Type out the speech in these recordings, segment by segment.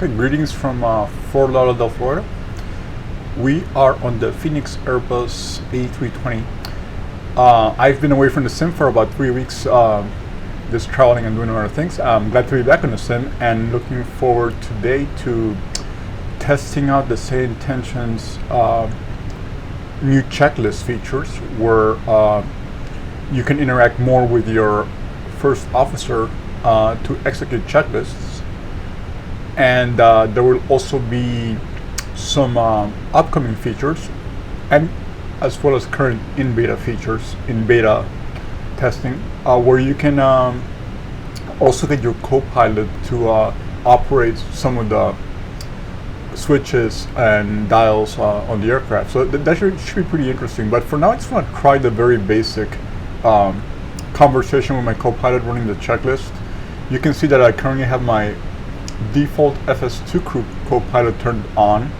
Greetings from Fort Lauderdale, Florida. We are on the Fenix Airbus A320. I've been away from the sim for about 3 weeks, just traveling and doing other things. I'm glad to be back on the sim and looking forward today to testing out the Say Intentions new checklist features where you can interact more with your first officer to execute checklists. And there will also be some upcoming features, and as well as current in beta features in beta testing, where you can also get your co-pilot to operate some of the switches and dials on the aircraft. So that should be pretty interesting. But for now, I just want to try the very basic conversation with my co-pilot running the checklist. You can see that I currently have my default FS2 crew co-pilot turned on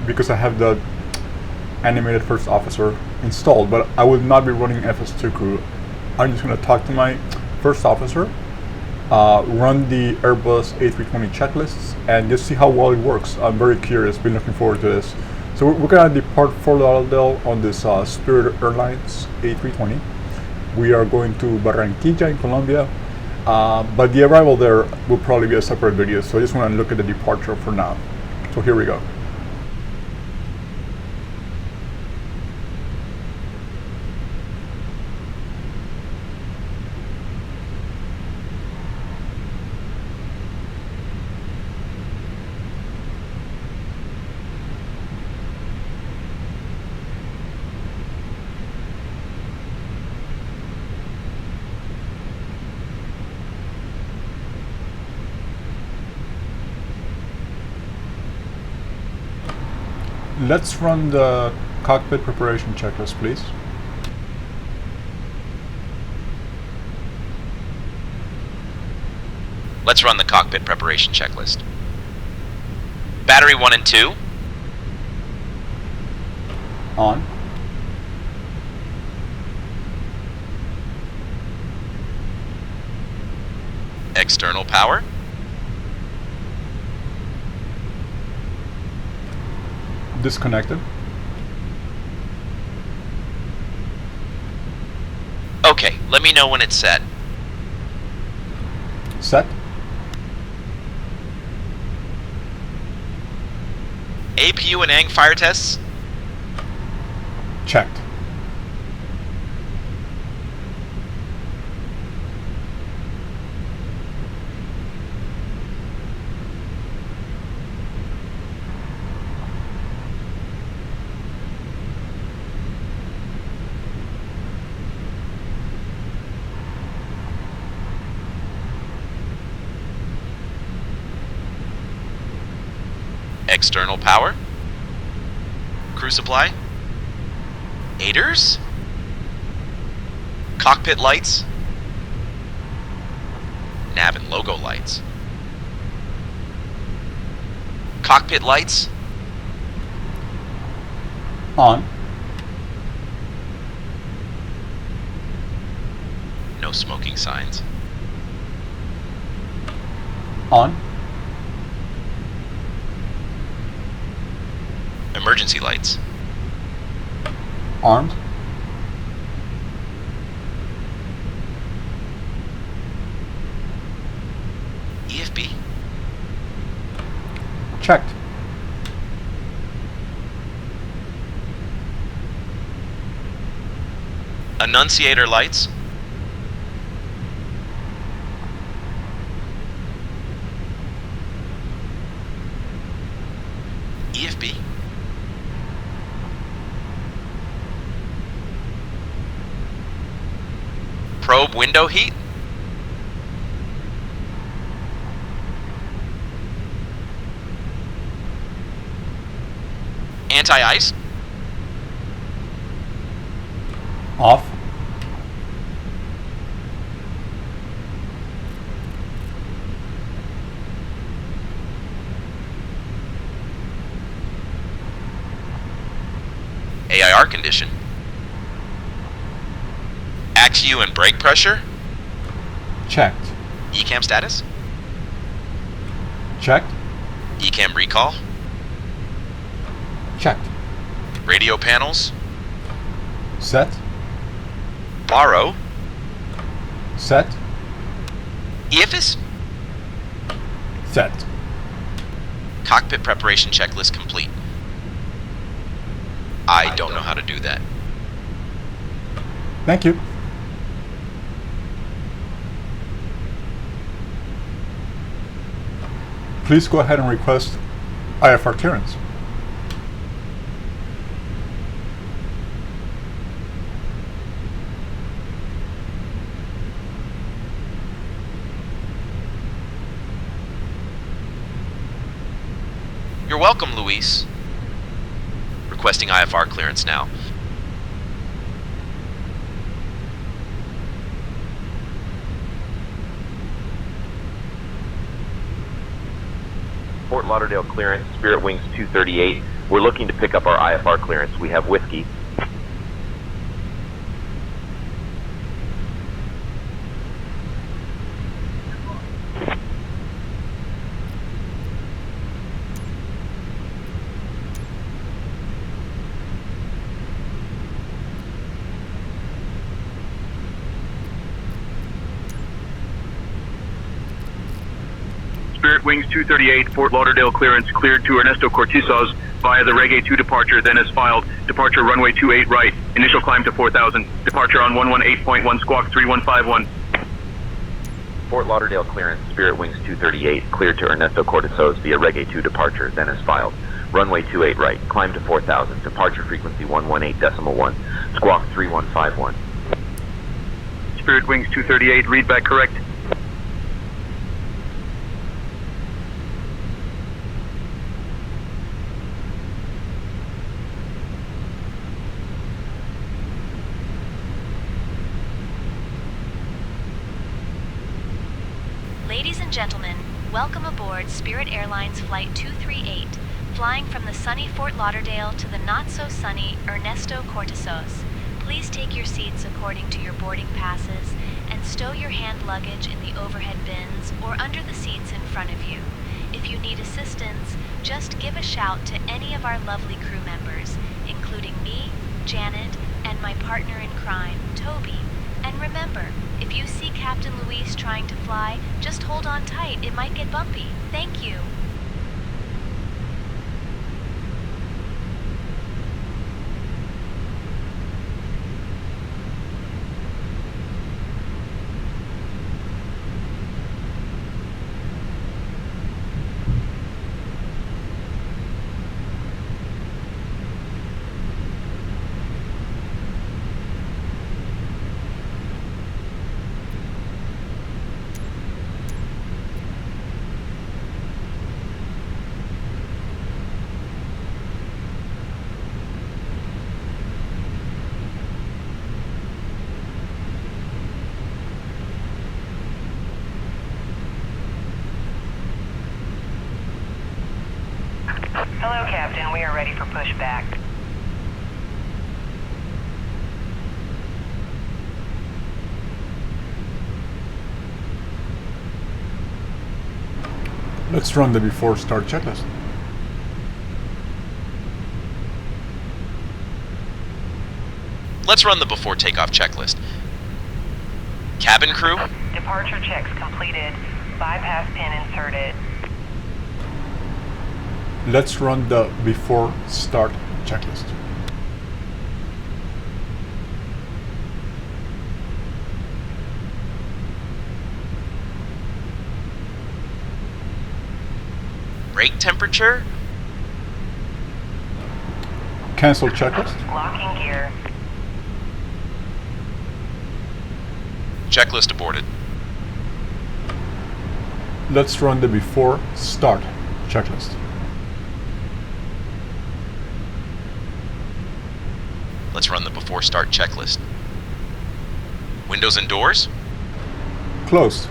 because I have the animated first officer installed, but I will not be running FS2 crew. I'm just going to talk to my first officer, run the Airbus A320 checklists, and just see how well it works. I'm very curious, been looking forward to this. So we're going to depart Fort Lauderdale on this Spirit Airlines A320. We are going to Barranquilla in Colombia. But the arrival there will probably be a separate video, so I just want to look at the departure for now. So here we go. Let's run the cockpit preparation checklist, please. Let's run the cockpit preparation checklist. Battery 1 and 2. On. External power. Disconnected. Okay, let me know when it's set. Set. APU and ANG fire tests. Checked. External power. Crew supply. Aiders. Cockpit lights. Nav and logo lights. Cockpit lights. On. No smoking signs. On. Emergency lights. Armed. EFB. Checked. Annunciator lights. EFB. Probe window heat. Anti-ice. Off. AIR condition. AXU and brake pressure. Checked. ECAM status. Checked. ECAM recall. Checked. Radio panels. Set. Borrow. Set. EFIS. Set. Cockpit preparation checklist complete. I don't know how to do that. Thank you. Please go ahead and request IFR clearance. You're welcome, Luis. Requesting IFR clearance now. Fort Lauderdale clearance, Spirit Wings 238. We're looking to pick up our IFR clearance. We have whiskey. Spirit Wings 238, Fort Lauderdale clearance cleared to Ernesto Cortizos via the Reggae 2 departure, then as filed. Departure runway 28 right, initial climb to 4,000. Departure on 118.1 squawk 3151. Fort Lauderdale clearance, Spirit Wings 238, cleared to Ernesto Cortizos via Reggae 2 departure, then as filed. Runway 28 right, climb to 4,000. Departure frequency 118.1, squawk 3151. Spirit Wings 238, read back correct. Ladies and gentlemen, welcome aboard Spirit Airlines Flight 238, flying from the sunny Fort Lauderdale to the not-so-sunny Ernesto Cortizos. Please take your seats according to your boarding passes and stow your hand luggage in the overhead bins or under the seats in front of you. If you need assistance, just give a shout to any of our lovely crew members, including me, Janet, and my partner in crime, Toby. And remember, if you see Captain Luis trying to fly, just hold on tight. It might get bumpy. Thank you. Hello, Captain. We are ready for pushback. Let's run the before start checklist. Let's run the before takeoff checklist. Cabin crew. Departure checks completed. Bypass pin inserted. Let's run the before start checklist. Brake temperature. Cancel checklist. Locking gear. Checklist aborted. Let's run the before start checklist. Let's run the before start checklist. Windows and doors. Closed.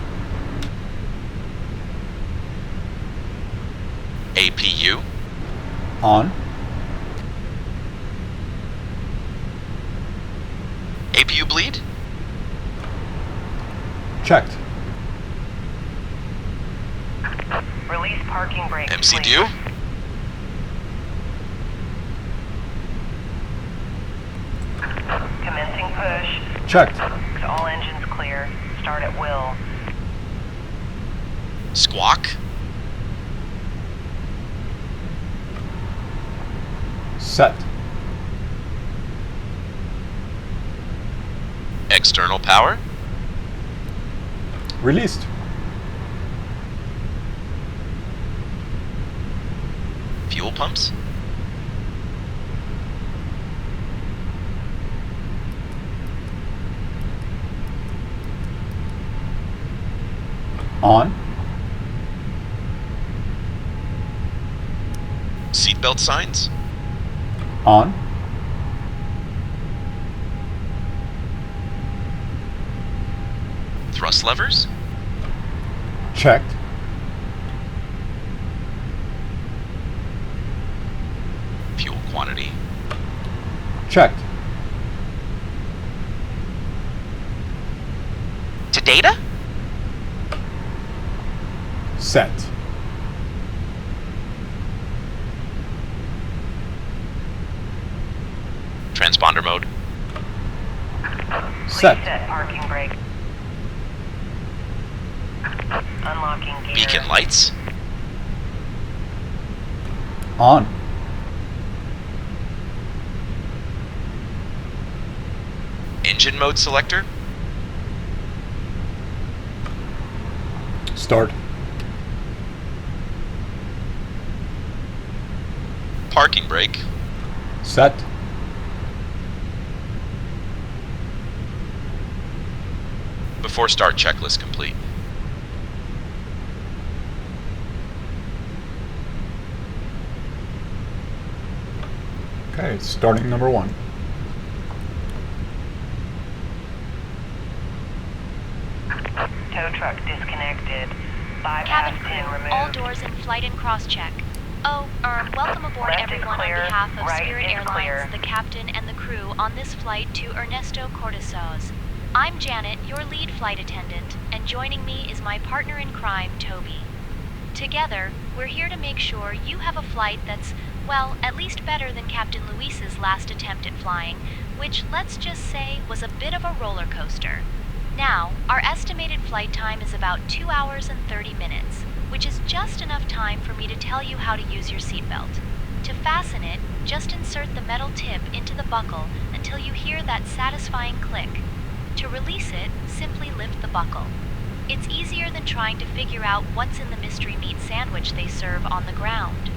APU. On. APU bleed. Checked. Release Parking brake. MC clear. due? Commencing push. Checked. All engines clear. Start at will. Squawk? Set. External power? Released. Fuel pumps? On. Seatbelt signs? On. Thrust levers? Checked. Fuel quantity? Checked. To data? Set. Transponder mode? Set. Please set parking brake. Unlocking gear. Beacon lights? On. Engine mode selector? Start. Parking brake? Set. Before start checklist complete. Okay, starting number 1. Tow truck disconnected. Cabin Bypass pin crew, removed. all doors in flight and cross-check. Welcome aboard Left is everyone clear, on behalf of right Spirit is Airlines, clear. the captain and the crew on this flight to Ernesto Cortesos. I'm Janet, your lead flight attendant, and joining me is my partner in crime, Toby. Together, we're here to make sure you have a flight that's, well, at least better than Captain Luis's last attempt at flying, which, let's just say, was a bit of a roller coaster. Now, our estimated flight time is about 2 hours and 30 minutes, which is just enough time for me to tell you how to use your seatbelt. To fasten it, just insert the metal tip into the buckle until you hear that satisfying click. To release it, simply lift the buckle. It's easier than trying to figure out what's in the mystery meat sandwich they serve on the ground.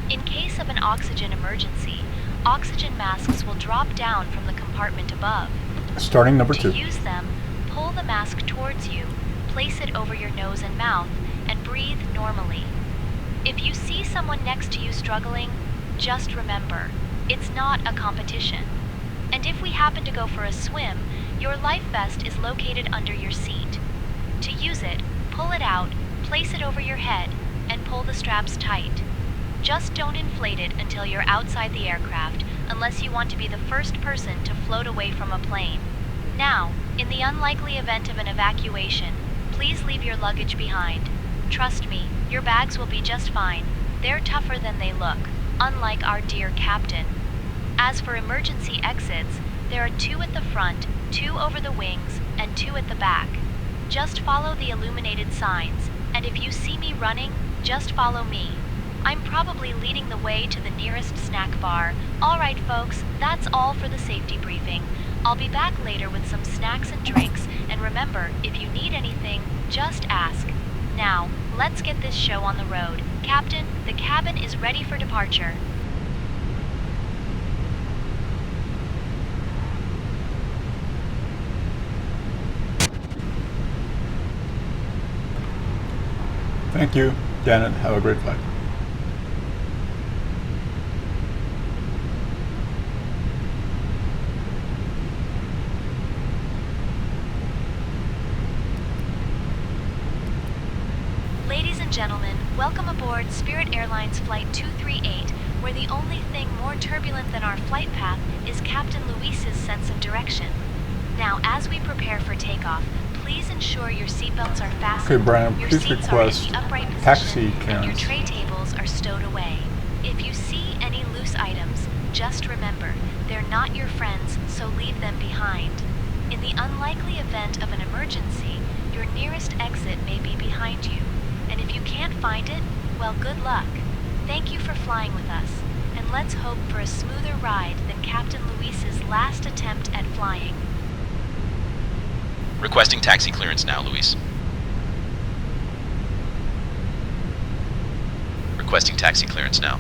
In case of an oxygen emergency, oxygen masks will drop down from the compartment above. Starting number To 2. use them, pull the mask towards you, place it over your nose and mouth, and breathe normally. If you see someone next to you struggling, just remember, it's not a competition. And if we happen to go for a swim, your life vest is located under your seat. To use it, pull it out, place it over your head, and pull the straps tight. Just don't inflate it until you're outside the aircraft, unless you want to be the first person to float away from a plane. Now, in the unlikely event of an evacuation, please leave your luggage behind. Trust me, your bags will be just fine. They're tougher than they look, unlike our dear captain. As for emergency exits, there are 2 at the front, 2 over the wings, and 2 at the back. Just follow the illuminated signs, and if you see me running, just follow me. I'm probably leading the way to the nearest snack bar. All right, folks, that's all for the safety briefing. I'll be back later with some snacks and drinks, and remember, if you need anything, just ask. Now, let's get this show on the road. Captain, the cabin is ready for departure. Thank you, Janet. Have a great flight. Ladies and gentlemen, welcome aboard Spirit Airlines Flight 238, where the only thing more turbulent than our flight path is Captain Luis's sense of direction. Now, as we prepare for takeoff, Please ensure your seatbelts are fastened. Okay, Brian, your please seats request are in the upright position, taxi and your clearance. tray tables are stowed away. If you see any loose items, just remember, they're not your friends, so leave them behind. In the unlikely event of an emergency, your nearest exit may be behind you. And if you can't find it, well, good luck. Thank you for flying with us, and let's hope for a smoother ride than Captain Luis's last attempt at flying. Requesting taxi clearance now, Luis. Requesting taxi clearance now.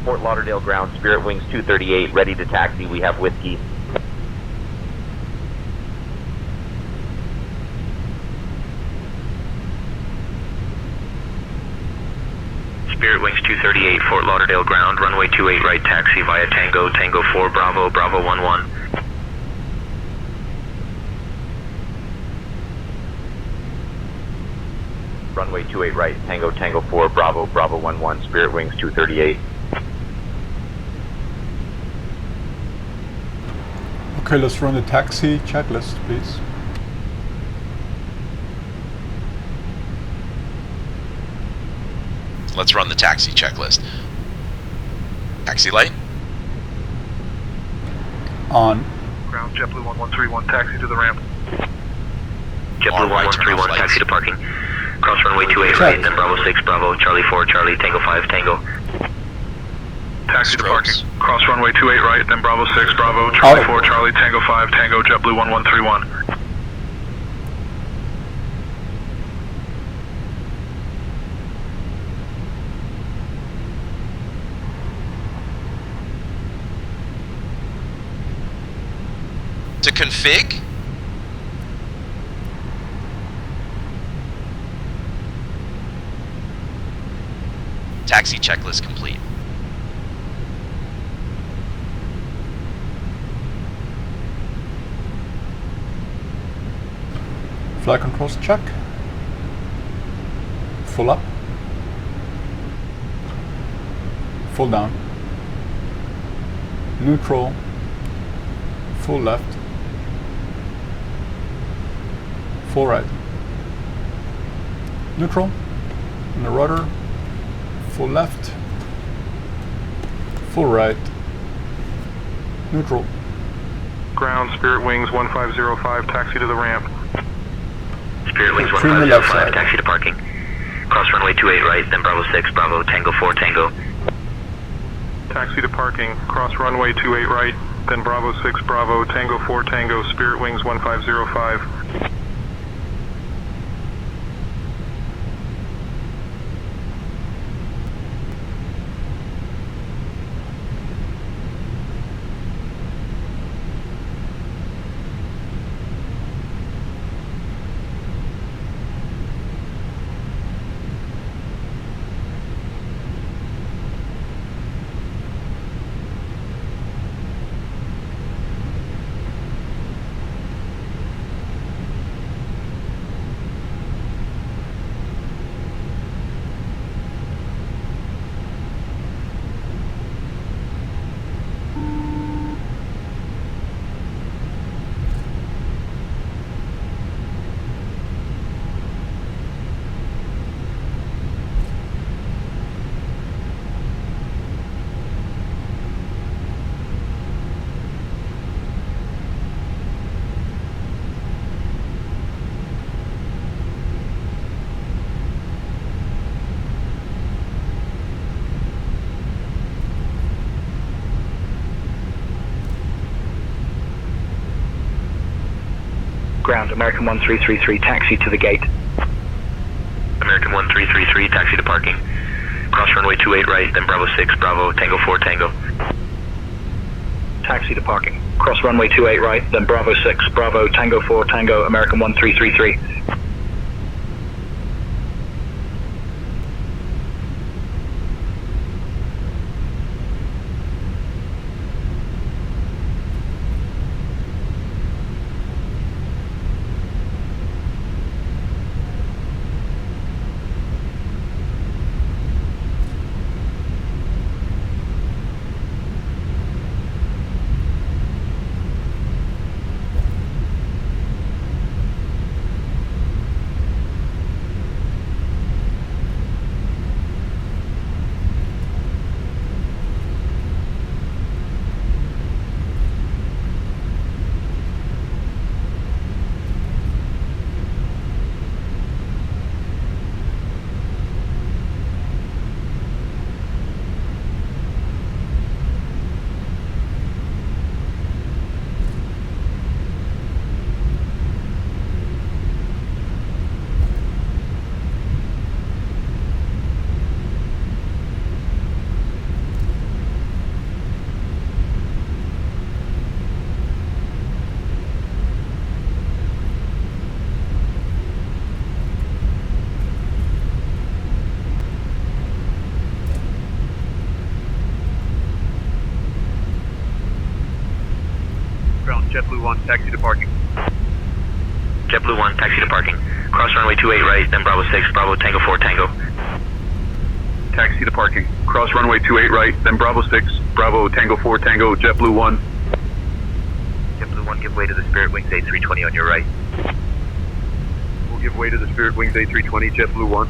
Fort Lauderdale ground, Spirit Wings 238, ready to taxi. We have whiskey. Spirit Wings 238, Fort Lauderdale ground, runway 28 right, taxi via Tango, Tango 4, Bravo, Bravo 11. Runway 28 right, Tango, Tango 4, Bravo, Bravo 11, Spirit Wings 238. Okay, let's run the taxi checklist, please. Let's run the taxi checklist. Taxi light. On. Ground, JetBlue 1131, taxi to the ramp. All JetBlue right, turn off 1131, lights. taxi to parking. Cross runway 28 Check. right, then Bravo 6, Bravo, Charlie 4, Charlie, Tango 5, Tango. Taxi to Strokes. parking. Cross runway 28 right, then Bravo 6, Bravo, Charlie Oh. 4, Charlie, Tango 5, Tango, JetBlue 1131. To config. Taxi checklist complete. Flight controls check. Full up. Full down. Neutral. Full left. Full right. Neutral. On the rudder. Full left. Full right. Neutral. Ground, Spirit Wings 1505, taxi to the ramp. Spirit Wings Trim the left 1505, side. taxi to parking. Cross runway 28 right, then Bravo 6, Bravo, Tango 4, Tango. Taxi to parking. Cross runway 28 right, then Bravo 6, Bravo, Tango 4, Tango, Spirit Wings 1505. Ground, American 1333, taxi to the gate. American 1333, taxi to parking. Cross runway 28 right, then Bravo 6, Bravo, Tango 4, Tango. Taxi to parking. Cross runway 28 right, then Bravo 6, Bravo, Tango 4, Tango, American 1333. JetBlue 1, taxi to parking. JetBlue 1, taxi to parking. Cross runway 28 right, then Bravo 6, Bravo Tango 4 Tango. Taxi to parking. Cross runway 28 right, then Bravo 6, Bravo Tango 4 Tango, JetBlue 1. JetBlue 1, give way to the Spirit Wings A320 on your right. We'll give way to the Spirit Wings A320, JetBlue 1.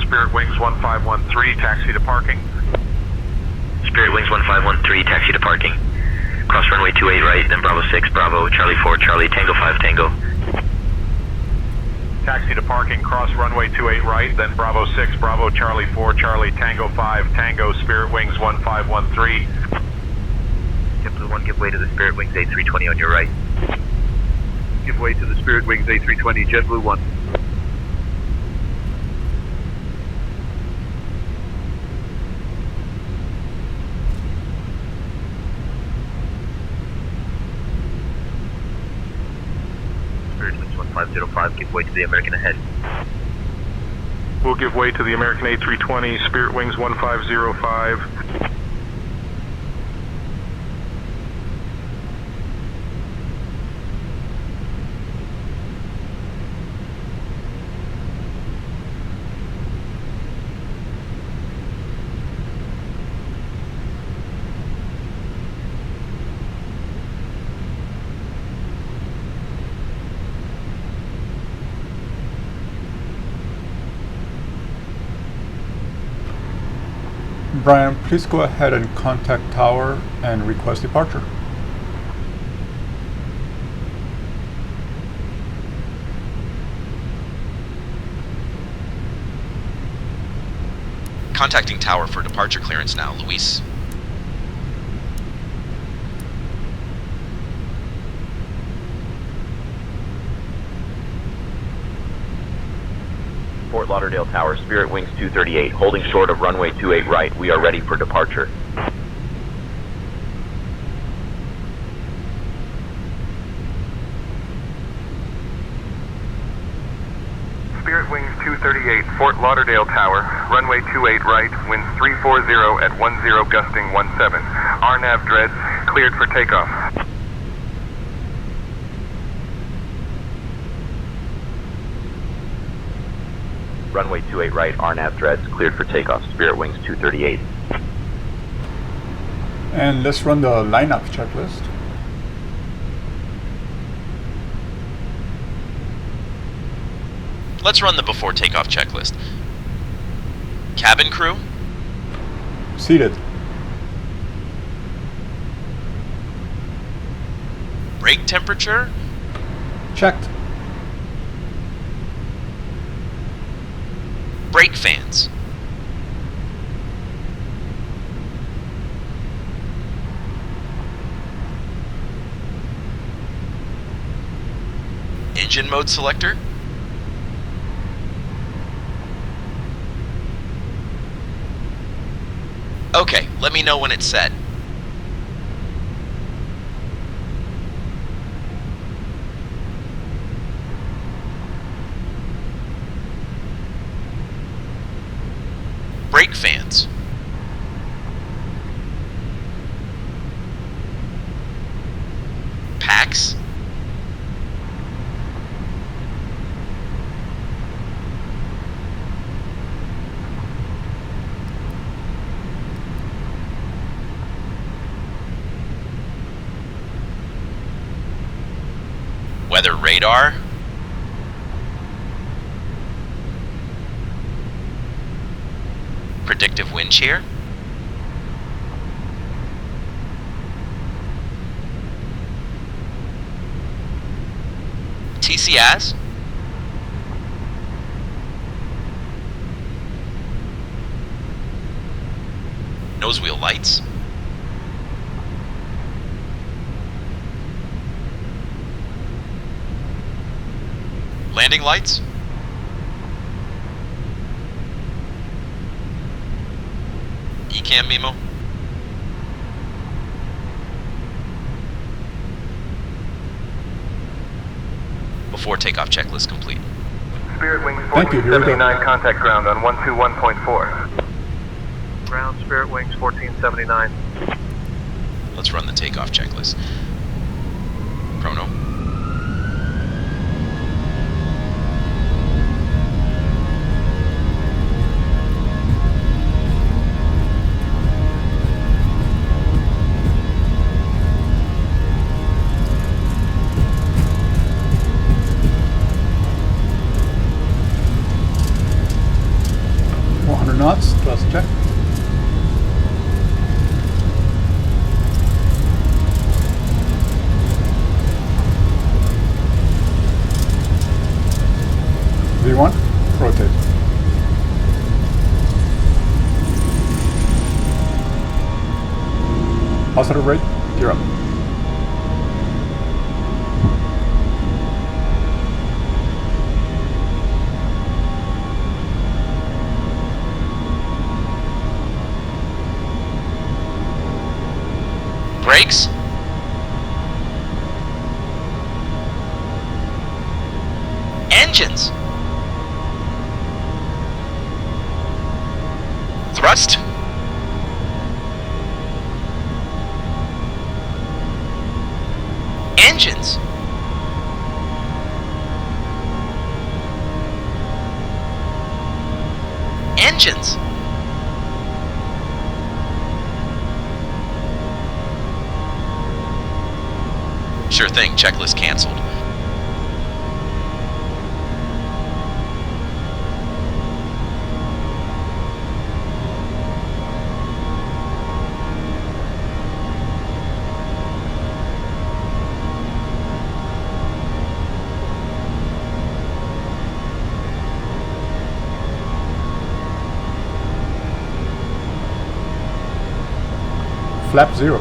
Spirit Wings 1513, taxi to parking. Spirit Wings 1513, taxi to parking. Cross runway 28 right, then Bravo 6, Bravo Charlie 4 Charlie Tango 5 Tango. Taxi to parking, cross runway 28 right, then Bravo 6, Bravo Charlie 4 Charlie Tango 5 Tango, Spirit Wings 1513. JetBlue 1, give way to the Spirit Wings A320 on your right. Give way to the Spirit Wings A320, JetBlue 1. Spirit Wings 1505, give way to the American ahead. We'll give way to the American A320, Spirit Wings 1505. Brian, please go ahead and contact Tower and request departure. Contacting Tower for departure clearance now, Luis. Fort Lauderdale Tower, Spirit Wings 238, holding short of runway 28 right. We are ready for departure. Spirit Wings 238, Fort Lauderdale Tower, runway 28 right, winds 340 at 10 gusting 17. RNAV dreads, cleared for takeoff. Runway 28 right, RNAV dreads, cleared for takeoff. Spirit Wings 238. And let's run the lineup checklist. Let's run the before takeoff checklist. Cabin crew? Seated. Brake temperature? Checked. Brake fans? Engine mode selector? Okay, let me know when it's set. Brake fans. Packs. Weather radar. Predictive wind shear. TCAS. Nose wheel lights. Landing lights. ECAM memo. Before takeoff checklist complete. Spirit Wings Thank you, here we go. 1479, contact ground on 121.4. Ground Spirit Wings 1479. Let's run the takeoff checklist. Chrono. Knots, plus check. V1, rotate. Positive rate, gear up. Brakes. Engines. Thrust. Engines. Engines. Sure thing, checklist canceled. Flap 0.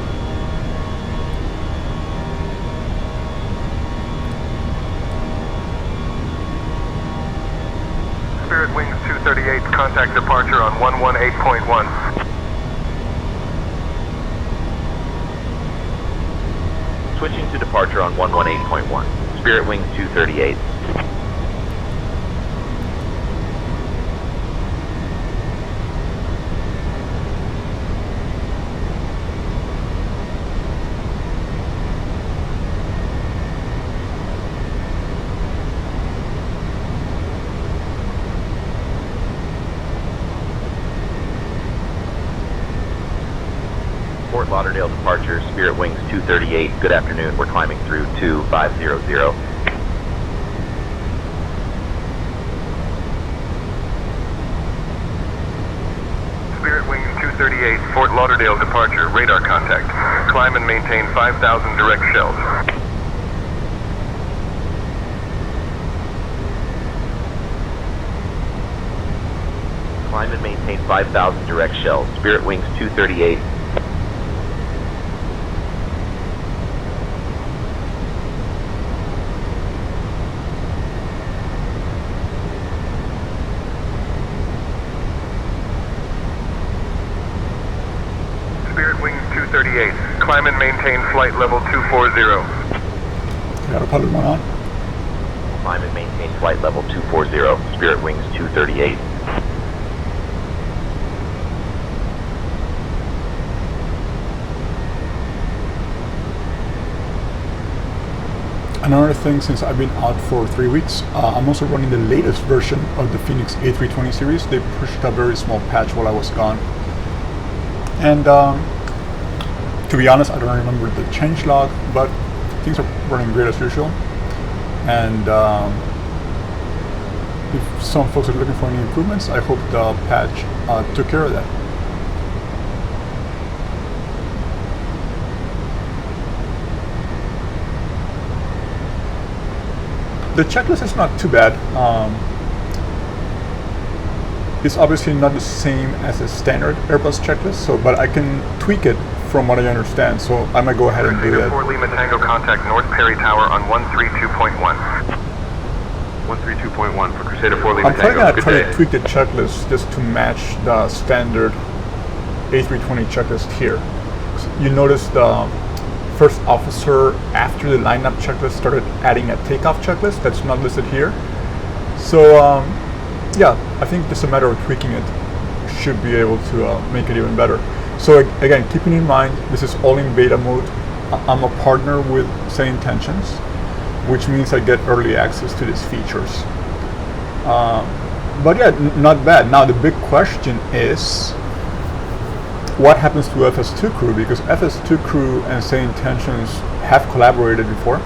Spirit Wings 238, contact departure on 118.1. Switching to departure on 118.1. Spirit Wings 238. Fort Lauderdale departure, Spirit Wings 238. Good afternoon. We're climbing through 2500. Spirit Wings 238, Fort Lauderdale departure, radar contact. Climb and maintain 5,000 direct shells. Climb and maintain 5,000 direct shells. Spirit Wings 238. Spirit Wings 238, climb and maintain flight level 240. Autopilot 1 on. Climb and maintain flight level 240. Spirit Wings 238. Another thing, since I've been out for 3 weeks, I'm also running the latest version of the Fenix A320 series. They pushed a very small patch while I was gone. And to be honest, I don't remember the change log, but things are running great as usual. And if some folks are looking for any improvements, I hope the patch took care of that. The checklist is not too bad. it's obviously not the same as a standard Airbus checklist, so but I can tweak it from what I understand. So I might go ahead and do that. 4 Lima Tango contact North Perry Tower on 132.1. 132.1 for Crusader 4 Lima I'm probably Tango. gonna try to tweak the checklist just to match the standard A320 checklist here. So you notice the first officer after the lineup checklist started adding a takeoff checklist that's not listed here. So yeah, I think just a matter of tweaking it should be able to make it even better. So again, keeping in mind this is all in beta mode. I'm a partner with Say Intentions, which means I get early access to these features. But yeah, not bad. Now the big question is, what happens to FS2 Crew? Because FS2 Crew and Say Intentions have collaborated before.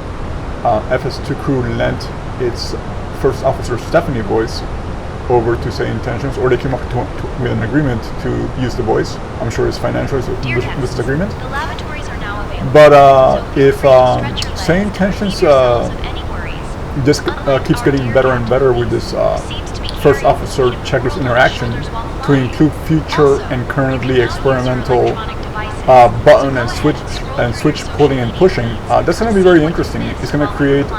FS2 Crew lent its first officer Stephanie voice over to Say Intentions, or they came up with an agreement to use the voice. I'm sure it's financial this agreement. The lavatories are now available. But if Say Intentions just keeps getting better and better with this first officer checklist interaction to include future and currently experimental button and switch pulling and pushing, that's going to be very interesting. It's going to create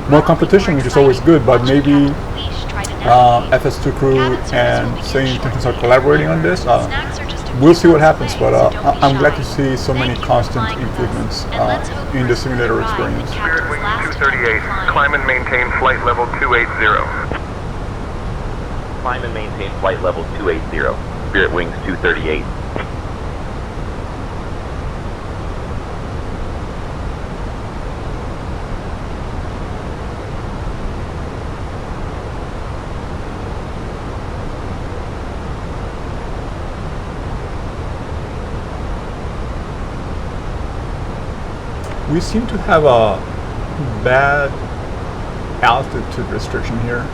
more competition, which is always good, but maybe FS2 Crew and Say Intentions are collaborating on this. We'll see what happens, but I'm glad to see so many constant improvements in the simulator experience. Spirit Wings 238, climb and maintain flight level 280. Climb and maintain flight level 280. Spirit Wings 238. We seem to have a bad altitude restriction here.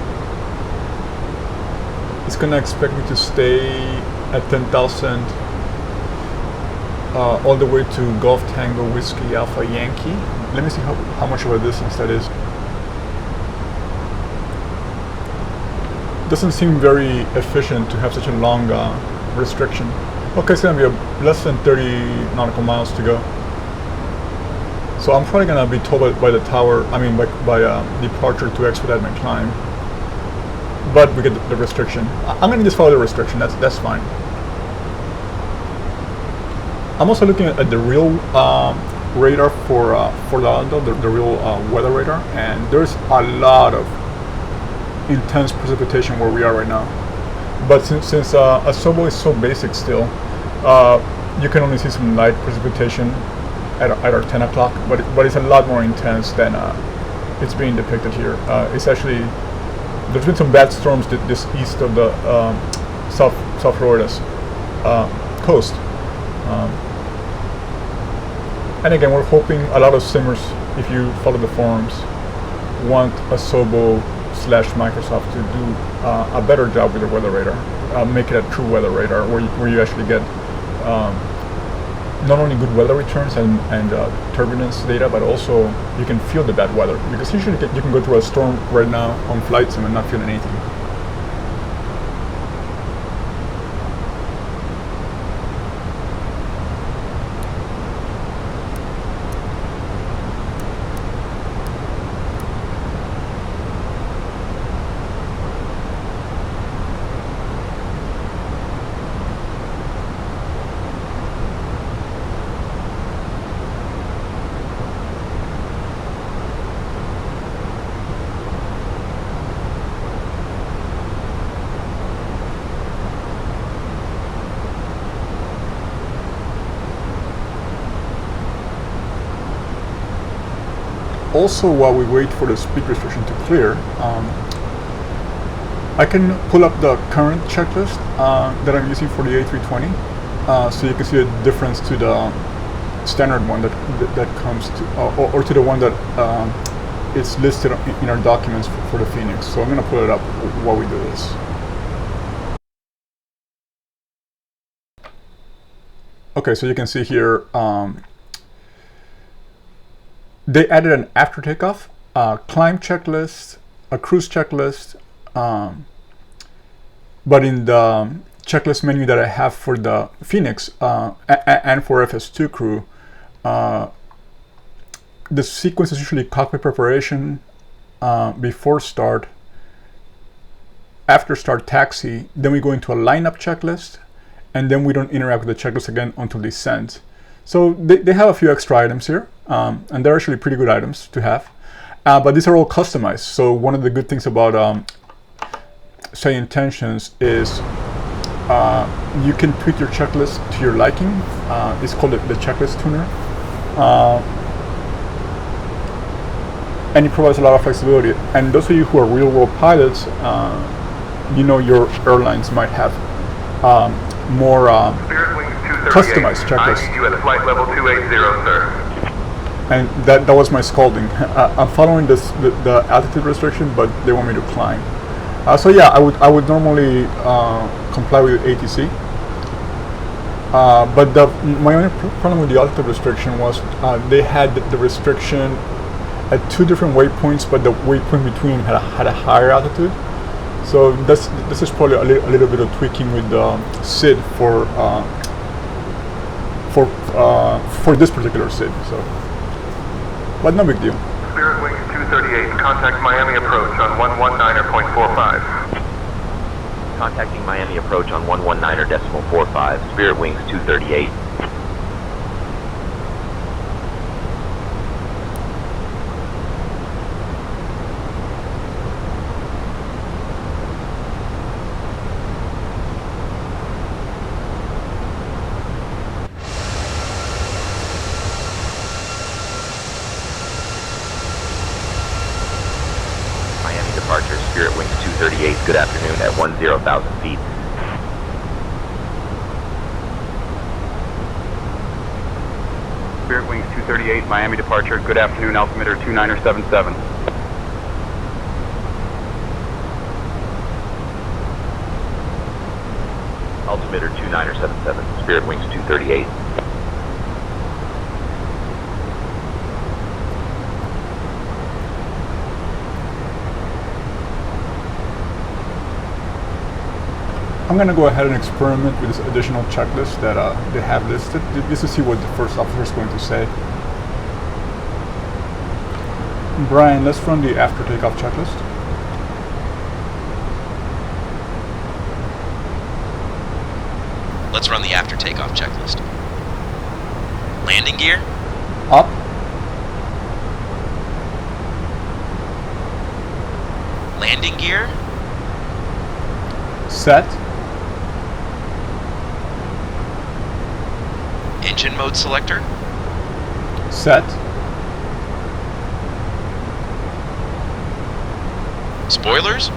It's gonna expect me to stay at 10,000 all the way to Golf Tango Whiskey Alpha Yankee. Let me see how much of a distance that is. Doesn't seem very efficient to have such a long restriction. Okay, it's gonna be less than 30 nautical miles to go. So I'm probably gonna be told by the tower, I mean by departure to expedite my climb. But we get the restriction. I'm gonna just follow the restriction. That's fine. I'm also looking at the real radar for Lauderdale, the real weather radar, and there's a lot of intense precipitation where we are right now. But since Asobo is so basic still, you can only see some light precipitation at our 10 o'clock, but it's a lot more intense than it's being depicted here. It's actually, there's been some bad storms this east of the South Florida's coast. And again, we're hoping a lot of simmers, if you follow the forums, want Asobo / Microsoft to do a better job with their weather radar, make it a true weather radar where you actually get not only good weather returns and turbulence data, but also you can feel the bad weather. Because usually you can go through a storm right now on flight sim and not feeling anything. Also, while we wait for the speed restriction to clear, I can pull up the current checklist that I'm using for the A320, so you can see the difference to the standard one that comes to, or to the one that is listed in our documents for the Fenix. So I'm going to pull it up while we do this. Okay, so you can see here, they added an after takeoff, climb checklist, a cruise checklist, But in the checklist menu that I have for the Fenix and for FS2 crew, the sequence is usually cockpit preparation, before start, after start taxi, then we go into a lineup checklist, and then we don't interact with the checklist again until descent. So they have a few extra items here, and they're actually pretty good items to have. But these are all customized. So one of the good things about Say Intentions is you can tweak your checklist to your liking. It's called the checklist tuner. And it provides a lot of flexibility. And those of you who are real world pilots, you know your airlines might have more customized checklists. I need you at flight level 280, sir. And that was my scolding. I'm following the altitude restriction, but they want me to climb. So yeah, I would normally comply with ATC. But my only problem with the altitude restriction was they had the restriction at 2 different waypoints, but the waypoint between had a higher altitude. So this is probably a little bit of tweaking with the SID for this particular SID. So, but no big deal. Spirit Wings 238, contact Miami approach on 119.45. Contacting Miami approach on 119.45. Spirit Wings 238. Departure, Spirit Wings 238, good afternoon at 10,000 feet. Spirit Wings 238, Miami departure, good afternoon, altimeter 2977. Altimeter 2977, Spirit Wings 238. I'm going to go ahead and experiment with this additional checklist that they have listed, just to see what the first officer is going to say. Brian, let's run the after takeoff checklist. Let's run the after takeoff checklist. Landing gear? Up. Landing gear? Set. Engine mode selector? Set. Spoilers?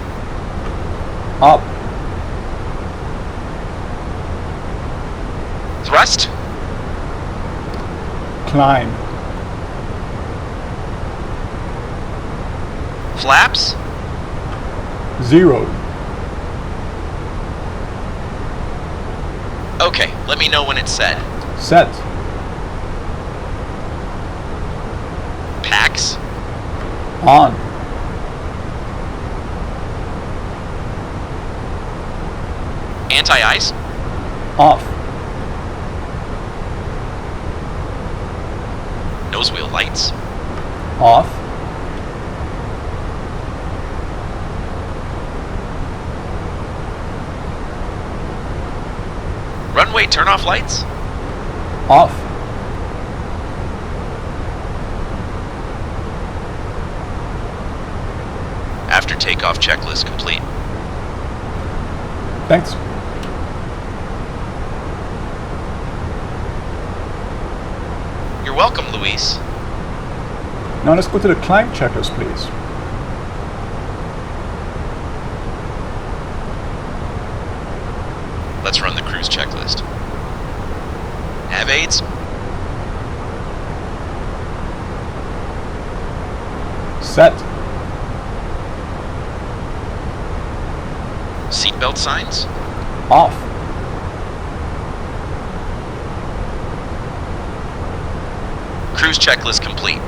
Up. Thrust? Climb. Flaps? Zeroed. Okay, let me know when it's set. Set. Packs? On. Anti-ice? Off. Nose wheel lights? Off. Runway turn-off lights? Off. After takeoff checklist complete. Thanks. You're welcome, Luis. Now let's go to the climb checklist, please. Let's run the cruise checklist. Nav aids? Set. Seatbelt signs? Off. Cruise checklist complete.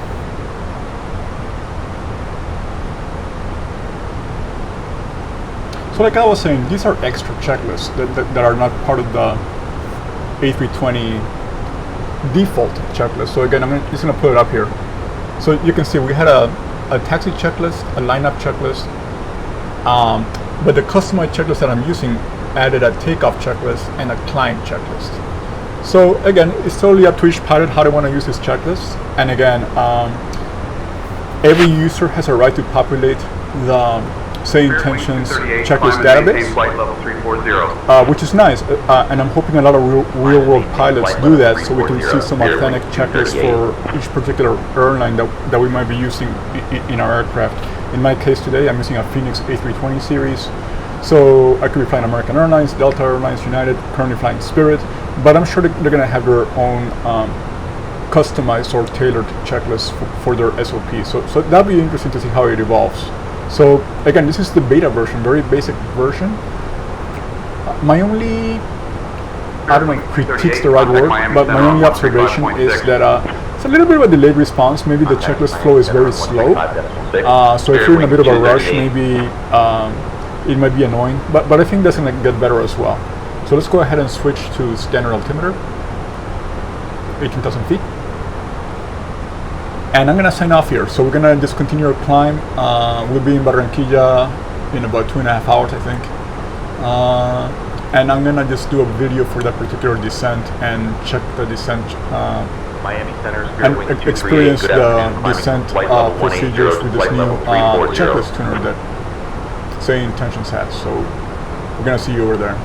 So like I was saying, these are extra checklists that are not part of the A320 default checklist. So again, I'm just going to put it up here. So you can see we had a taxi checklist, a lineup checklist, but the customized checklist that I'm using added a takeoff checklist and a climb checklist. So again, it's totally up to each pilot how they want to use this checklist. And again, every user has a right to populate the say intentions checklist database, which is nice, and I'm hoping a lot of real world pilots do that, so we can see some authentic checklists for each particular airline that we might be using in our aircraft. In my case today, I'm using a Fenix A320 series, so I could be flying American Airlines, Delta Airlines, United, currently flying Spirit, but I'm sure they're going to have their own customized or tailored checklists for their SOP. So that'll be interesting to see how it evolves. So again, this is the beta version, very basic version. My only, I don't know if critique's the right word, but my only observation is that it's a little bit of a delayed response. Maybe the checklist flow is very slow. So if you're in a bit of a rush, maybe it might be annoying, but I think that's going to get better as well. So let's go ahead and switch to standard altimeter, 18,000 feet. And I'm going to sign off here. So we're going to discontinue our climb. We'll be in Barranquilla in about 2.5 hours, I think. And I'm going to just do a video for that particular descent and check the descent Miami Center, and experience the descent procedures with this new checklist tuner that Say Intentions has. So we're going to see you over there.